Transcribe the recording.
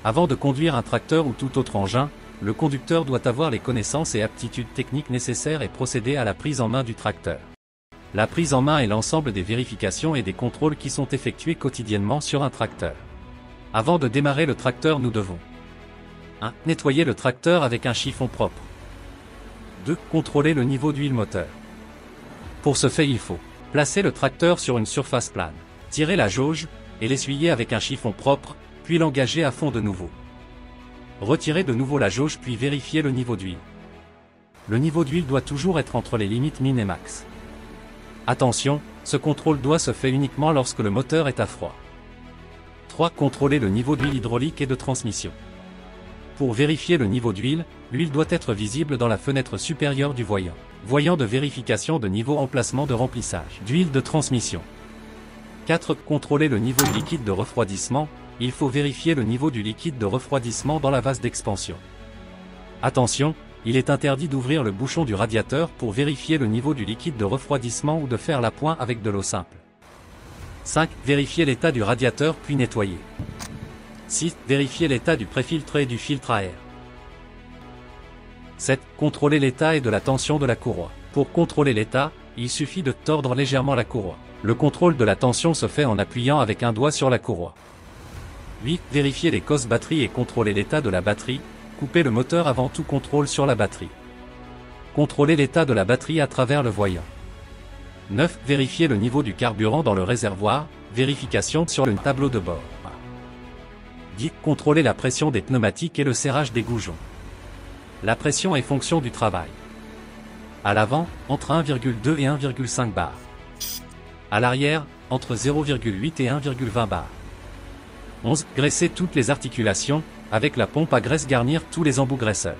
Avant de conduire un tracteur ou tout autre engin, le conducteur doit avoir les connaissances et aptitudes techniques nécessaires et procéder à la prise en main du tracteur. La prise en main est l'ensemble des vérifications et des contrôles qui sont effectués quotidiennement sur un tracteur. Avant de démarrer le tracteur, nous devons 1. Nettoyer le tracteur avec un chiffon propre. 2. Contrôler le niveau d'huile moteur. Pour ce fait, il faut placer le tracteur sur une surface plane, tirer la jauge, et l'essuyer avec un chiffon propre, puis l'engager à fond de nouveau. Retirer de nouveau la jauge puis vérifier le niveau d'huile. Le niveau d'huile doit toujours être entre les limites min et max. Attention, ce contrôle doit se faire uniquement lorsque le moteur est à froid. 3. Contrôler le niveau d'huile hydraulique et de transmission. Pour vérifier le niveau d'huile, l'huile doit être visible dans la fenêtre supérieure du voyant. Voyant de vérification de niveau emplacement de remplissage d'huile de transmission. 4. Contrôler le niveau de liquide de refroidissement. Il faut vérifier le niveau du liquide de refroidissement dans la vase d'expansion. Attention, il est interdit d'ouvrir le bouchon du radiateur pour vérifier le niveau du liquide de refroidissement ou de faire l'appoint avec de l'eau simple. 5. Vérifier l'état du radiateur puis nettoyer. 6. Vérifier l'état du préfiltre et du filtre à air. 7. Contrôler l'état et de la tension de la courroie. Pour contrôler l'état, il suffit de tordre légèrement la courroie. Le contrôle de la tension se fait en appuyant avec un doigt sur la courroie. 8. Vérifier les cosses batterie et contrôler l'état de la batterie. Couper le moteur avant tout contrôle sur la batterie. Contrôler l'état de la batterie à travers le voyant. 9. Vérifier le niveau du carburant dans le réservoir. Vérification sur le tableau de bord. 10. Contrôler la pression des pneumatiques et le serrage des goujons. La pression est fonction du travail. À l'avant, entre 1,2 et 1,5 bar. À l'arrière, entre 0,8 et 1,20 bar. 11. Graisser toutes les articulations, avec la pompe à graisse garnir tous les embouts graisseurs.